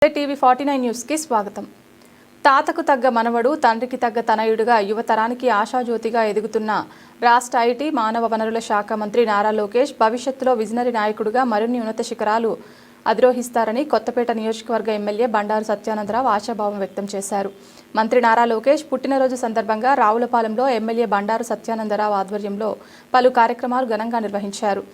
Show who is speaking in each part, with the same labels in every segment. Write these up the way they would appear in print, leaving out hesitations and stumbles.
Speaker 1: TV 49 news కి స్వాగతం. తాతకు తగ్గ మనవడు తండ్రికి తగ్గ తనయుడిగా యువతరానికి ఆశాజ్యోతిగా ఎదుగుతున్న రాష్ట్ర ఐటీ మానవ వనరుల శాఖ మంత్రి నారా లోకేష్ భవిష్యత్తులో విజనరీ నాయకుడిగా మరిన్ని ఉన్నత శిఖరాలు అధిరోహిస్తారని కొత్తపేట నియోజకవర్గ ఎమ్మెల్యే బండారు సత్యానందరావు ఆశాభావం వ్యక్తం చేశారు. మంత్రి నారా లోకేష్ పుట్టినరోజు సందర్భంగా రావులపాలెంలో ఎమ్మెల్యే బండారు సత్యానందరావు ఆధ్వర్యంలో పలు కార్యక్రమాలు ఘనంగా నిర్వహించారు.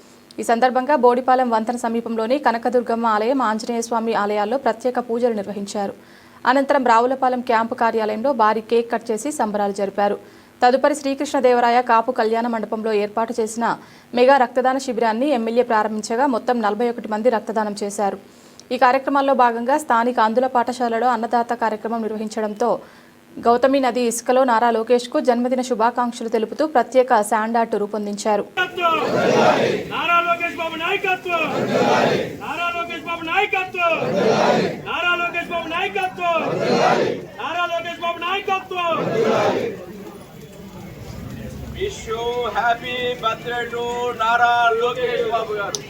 Speaker 1: ఈ సందర్భంగా బోడిపాలెం వంతెన సమీపంలోని కనకదుర్గమ్మ ఆలయం, ఆంజనేయ స్వామి ఆలయాల్లో ప్రత్యేక పూజలు నిర్వహించారు. అనంతరం రావులపాలెం క్యాంపు కార్యాలయంలో భారీ కేక్ కట్ చేసి సంబరాలు జరిపారు. తదుపరి శ్రీకృష్ణదేవరాయ కాపు కళ్యాణ మండపంలో ఏర్పాటు చేసిన మెగా రక్తదాన శిబిరాన్ని ఎమ్మెల్యే ప్రారంభించగా మొత్తం 41 మంది రక్తదానం చేశారు. ఈ కార్యక్రమంలో భాగంగా స్థానిక అందుల పాఠశాలలో అన్నదాత కార్యక్రమం నిర్వహించడంతో గౌతమి నది ఇసుకలో నారా లోకేష్ కు జన్మదిన శుభాకాంక్షలు తెలుపుతూ ప్రత్యేక శాండ్ ఆర్ట్ రూపొందించారు.
Speaker 2: Wish you happy birthday to Nara Lokesh Babu garu.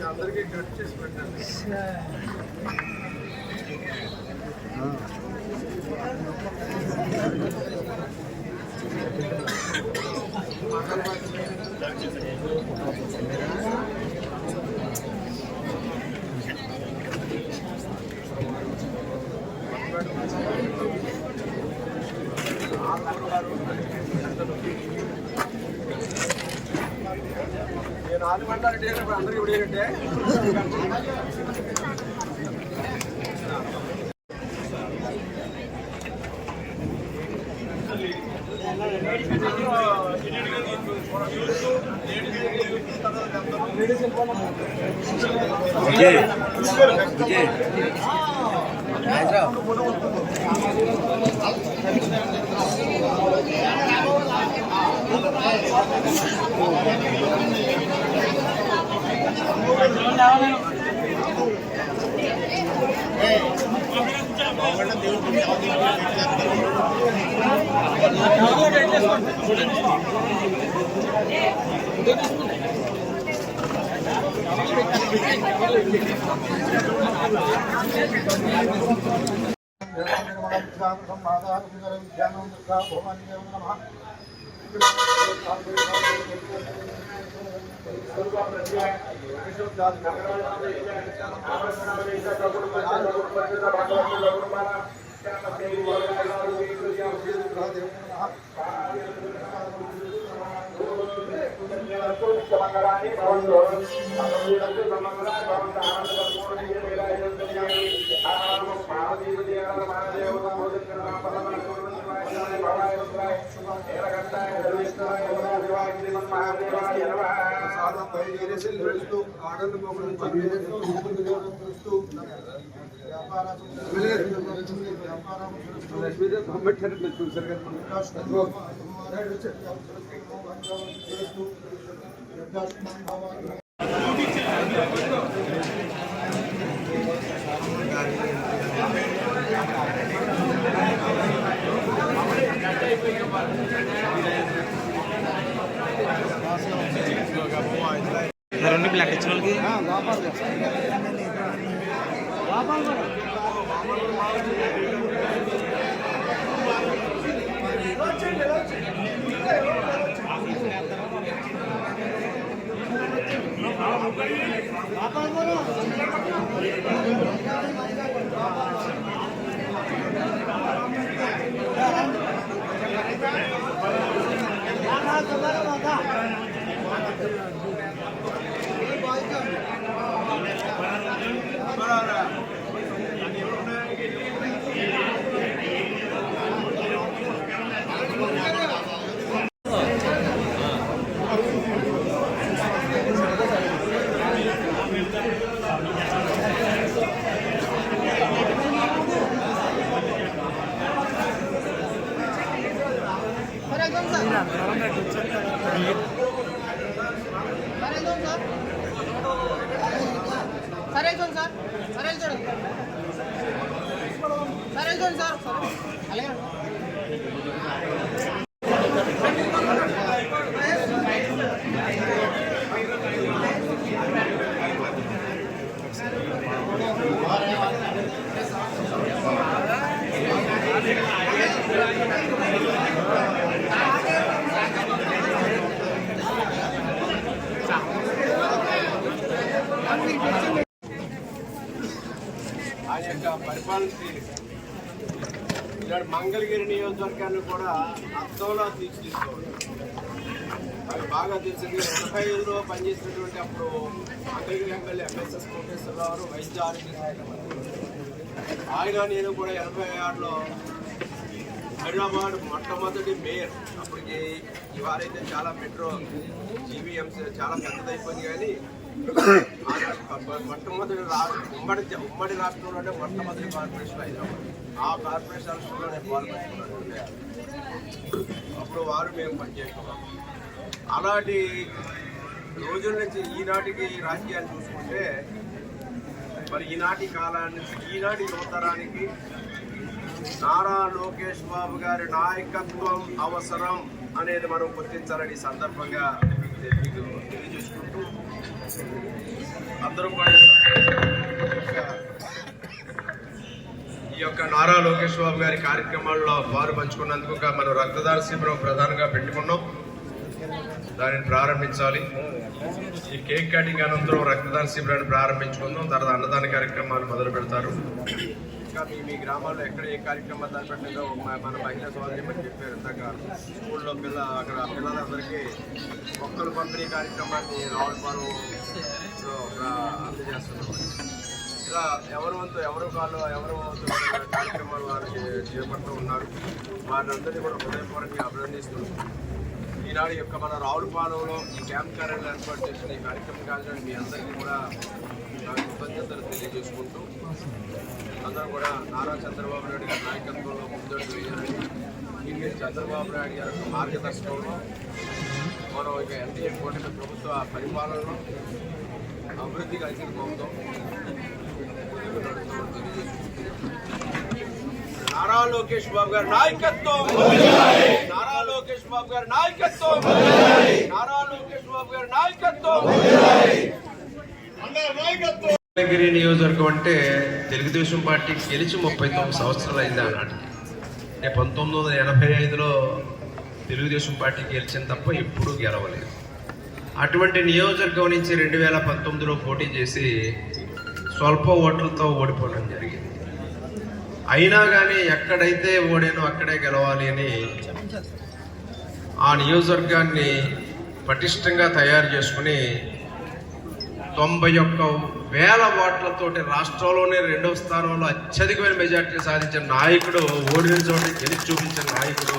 Speaker 2: అందరికీ కట్ చేసి పెట్టండి. అందరికీ విడిగంటే
Speaker 3: రెండు బ్లాక్ ఇచ్చిన వాళ్ళకి
Speaker 4: సార్ అలాగే
Speaker 2: మంగళగిరి నియోజకవర్గాన్ని కూడా అర్థంలో తీసుకోవాలి. అది బాగా తెలిసింది. 85లో పనిచేసినటువంటి అప్పుడు మంగళగిరి ఎమ్మెల్యే ఎంఎస్ఎస్ కోటేశ్వరరావు గారు వైద్య ఆరోగ్య శాఖ మంత్రి. ఆయన నేను కూడా 86లో హైదరాబాద్ మొట్టమొదటి మేయర్. అప్పటికి ఇవారైతే చాలా మెట్రో జీవీఎంసీ చాలా పెద్దదైపోయింది, కానీ మొట్టమొదటి ఉమ్మడి రాష్ట్రంలోనే మొట్టమొదటి కార్పొరేషన్ హైదరాబాద్. ఆ కార్పొరేషన్లో నేను పాల్గొంటున్నాను. అప్పుడు వారు మేము పనిచేస్తున్నాం. అలాంటి రోజుల నుంచి ఈనాటికి రాజకీయాన్ని చూసుకుంటే మరి ఈనాటి కాలాన్ని, ఈనాటి యువతరానికి నారా లోకేష్ బాబు గారి నాయకత్వం అవసరం అనేది మనం గుర్తించాలని సందర్భంగా మీకు తెలియజేసుకుంటూ అందరూ కూడా ఈ యొక్క నారా లోకేష్ బాబు గారి కార్యక్రమాల్లో వారు పంచుకున్నందుకు మనం రక్తదాన శిబిరం ప్రధానంగా పెట్టుకున్నాం. దానిని ప్రారంభించాలి. ఈ కేక్ కటింగ్ అనంతరం రక్తదాన శిబిరాన్ని ప్రారంభించుకుందాం. తర్వాత అన్నదాన కార్యక్రమాలు మొదలు పెడతారు. ఇంకా మీ గ్రామాల్లో ఎక్కడ ఏ కార్యక్రమాలు తలపెట్టిందో మన మహిళా సోదరి అని చెప్పారు ఇందాక. స్కూల్లో అక్కడ పిల్లలందరికీ మొక్కలు పంపిణీ కార్యక్రమాన్ని రావులపాలెం అందజేస్తున్నాం. ఇలా ఎవరి వంతు కార్యక్రమాలు వారికి చేపడుతూ ఉన్నారు. వారిని అందరినీ కూడా హృదయపూర్వకంగా అభినందిస్తూ ఈనాడు యొక్క మన రావులపాలెంలో ఈ క్యాంప్ కార్యాలయం ఏర్పాటు చేసిన ఈ కార్యక్రమం కాదని మీ అందరికీ కూడా కృతజ్ఞతలు తెలియజేసుకుంటూ అందరూ కూడా నారా చంద్రబాబు నాయుడు గారి నాయకత్వంలో ముందడుగు వేయాలని, చంద్రబాబు నాయుడు గారి యొక్క మార్గదర్శకంలో మనం ఇక ఎన్డీఏ కూటమి ప్రభుత్వ పరిపాలనలో అభివృద్ధికి అంకితం అవుతాం. నారా లోకేష్ బాబు గారి నాయకత్వం, నారా లోకేష్ బాబు గారి నాయకత్వం, నారా లోకేష్ బాబు గారి నాయకత్వం. మంగళగిరి నియోజకవర్గం అంటే తెలుగుదేశం పార్టీ గెలిచి 39 సంవత్సరాలు అయింది అన్నాడు. 1985లో తెలుగుదేశం పార్టీ గెలిచిన తప్ప ఎప్పుడూ గెలవలేదు. అటువంటి నియోజకవర్గం నుంచి 2019లో పోటీ చేసి స్వల్ప ఓట్లతో ఓడిపోవడం జరిగింది. అయినా కానీ ఎక్కడైతే ఓడానో అక్కడే గెలవాలి అని ఆ నియోజకవర్గాన్ని పటిష్టంగా తయారు చేసుకుని 91,000 ఓట్లతోటి రాష్ట్రంలోనే 2వ స్థానంలో అత్యధికమైన మెజార్టీ సాధించిన నాయకుడు, ఓడిన చోట గెలిచి చూపించిన నాయకుడు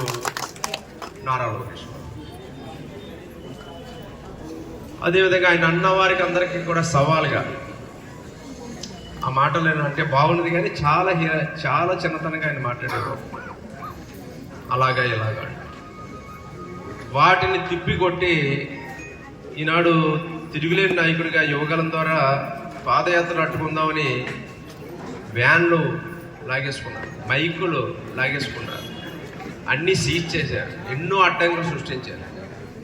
Speaker 2: నారా లోకేష్. అదేవిధంగా ఆయన అన్నవారికి అందరికీ కూడా సవాల్గా ఆ మాటలు అంటే బాగున్నది, కానీ చాలా చిన్నతనంగా ఆయన మాట్లాడారు. అలాగా ఇలాగా వాటిని తిప్పికొట్టి ఈనాడు తిరుగులేని నాయకుడిగా యువగలం ద్వారా పాదయాత్రలు అట్టుకుందామని వ్యాన్లు లాగేసుకున్నారు, మైకులు లాగేసుకున్నారు, అన్నీ సీజ్ చేశారు, ఎన్నో అడ్డంకులు సృష్టించారు.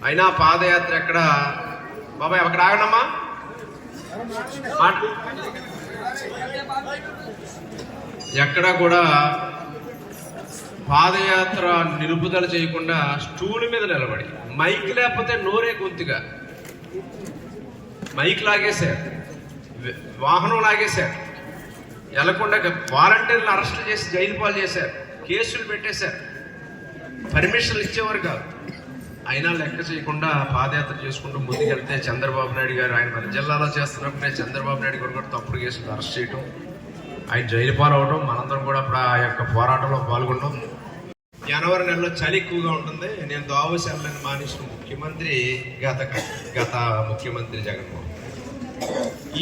Speaker 2: అయినా పాదయాత్ర ఎక్కడ బాబాయ్ అక్కడ ఆగనమ్మా ఎక్కడా కూడా పాదయాత్ర నిలుపుదల చేయకుండా స్టూల్ మీద నిలబడి, మైక్ లేకపోతే నోరే గొంతుగా మైక్ లాగేశారు, వాహనం లాగేశారు, వెళ్లకుండా వాలంటీర్లు అరెస్ట్ చేసి జైలు పాలు చేశారు, కేసులు పెట్టేశారు, పర్మిషన్లు ఇచ్చేవారు కాదు. అయినా లెక్క చేయకుండా పాదయాత్ర చేసుకుంటూ ముందుకెళ్తే చంద్రబాబు నాయుడు గారు ఆయన మన జిల్లాలో చేస్తున్నప్పుడే చంద్రబాబు నాయుడు గారు కూడా తప్పుడు కేసులు అరెస్ట్ చేయటం, ఆయన జైలు పాలవడం, మనందరం కూడా అప్పుడు ఆ యొక్క పోరాటంలో పాల్గొనడం. జనవరి నెలలో చలి ఎక్కువగా ఉంటుంది. నేను దావోశాలను మానేసిన ముఖ్యమంత్రి గత ముఖ్యమంత్రి జగన్మోహన్.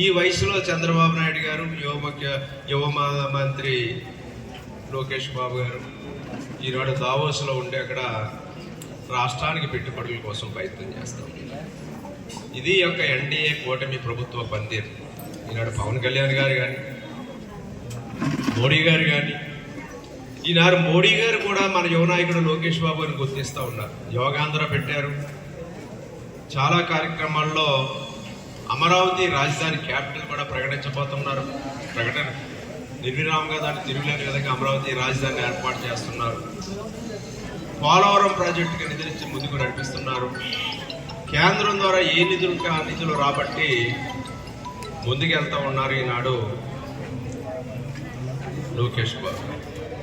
Speaker 2: ఈ వయసులో చంద్రబాబు నాయుడు గారు, యువ మంత్రి లోకేష్ బాబు గారు ఈనాడు దావోస్లో ఉండి అక్కడ రాష్ట్రానికి పెట్టుబడుల కోసం ప్రయత్నం చేస్తాం. ఇది యొక్క ఎన్డీఏ కూటమి ప్రభుత్వ పనితీరు. ఈనాడు పవన్ కళ్యాణ్ గారు కానీ, మోడీ గారు కానీ, ఈనాడు మోడీ గారు కూడా మన యువ నాయకుడు లోకేష్ బాబు గారిని గుర్తిస్తూ ఉన్నారు. యోగాంధ్ర పెట్టారు. చాలా కార్యక్రమాల్లో అమరావతి రాజధాని క్యాపిటల్ కూడా ప్రకటించబోతున్నారు. ప్రకటన నిర్విరామంగా దాన్ని తిరుగులేని విధంగా అమరావతి రాజధాని ఏర్పాటు చేస్తున్నారు. పోలవరం ప్రాజెక్టుకి నిధులిచ్చి ముందుకు నడిపిస్తున్నారు. కేంద్రం ద్వారా ఏ నిధులు ఆ నిధులు రాబట్టి ముందుకెళ్తా ఉన్నారు ఈనాడు లోకేష్ బాబు.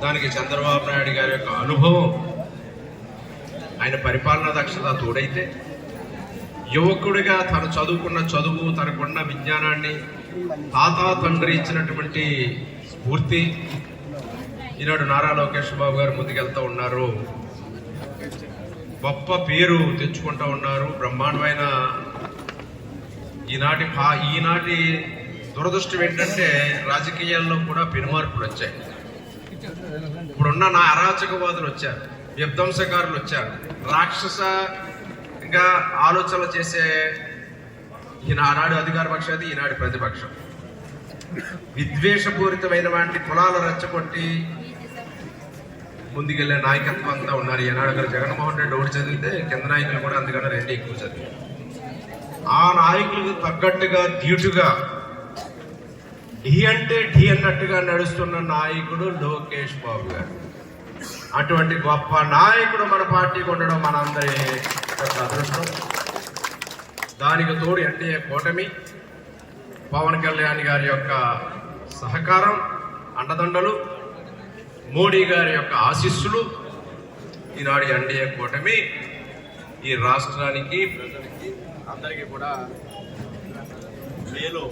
Speaker 2: దానికి చంద్రబాబు నాయుడు గారి యొక్క అనుభవం, ఆయన పరిపాలనా దక్షత తోడైతే, యువకుడిగా తను చదువుకున్న చదువు, తనకున్న విజ్ఞానాన్ని, తాత తండ్రి ఇచ్చినటువంటి స్ఫూర్తి, ఈనాడు నారా లోకేష్ బాబు గారు ముందుకెళ్తూ ఉన్నారు. గొప్ప పేరు తెచ్చుకుంటూ ఉన్నారు. బ్రహ్మాండమైన ఈనాటి దురదృష్టం ఏంటంటే రాజకీయాల్లో కూడా పెనుమార్పులు వచ్చాయి. ఇప్పుడున్న నా అరాచకవాదులు వచ్చారు, విధ్వంసకారులు వచ్చారు, రాక్షసగా ఆలోచనలు చేసే ఈనాడు అధికార పక్షాది, ఈనాటి ప్రతిపక్షం, విద్వేషపూరితమైన వాటి కులాలు రెచ్చగొట్టి ముందుకెళ్లే నాయకత్వం అంతా ఉన్నారు. ఈనాడు గారు జగన్మోహన్ రెడ్డి ఒకటి చదివితే కింద నాయకులు కూడా అందుకన్నా 2 ఎక్కువ చదివారు. ఆ నాయకులకు తగ్గట్టుగా ధీటుగా ఢీ అంటే ఢీ అన్నట్టుగా నడుస్తున్న నాయకుడు లోకేష్ బాబు గారు. అటువంటి గొప్ప నాయకుడు మన పార్టీకి ఉండడం మనందరి యొక్క అదృష్టం. దానికి తోడు ఎన్డీఏ కూటమి, పవన్ కళ్యాణ్ గారి యొక్క సహకారం, అండదండలు, మోడీ గారి యొక్క ఆశీస్సులు, ఈనాడు ఎన్డీఏ కూటమి ఈ రాష్ట్రానికి, ప్రజలకి, అందరికీ కూడా మేలు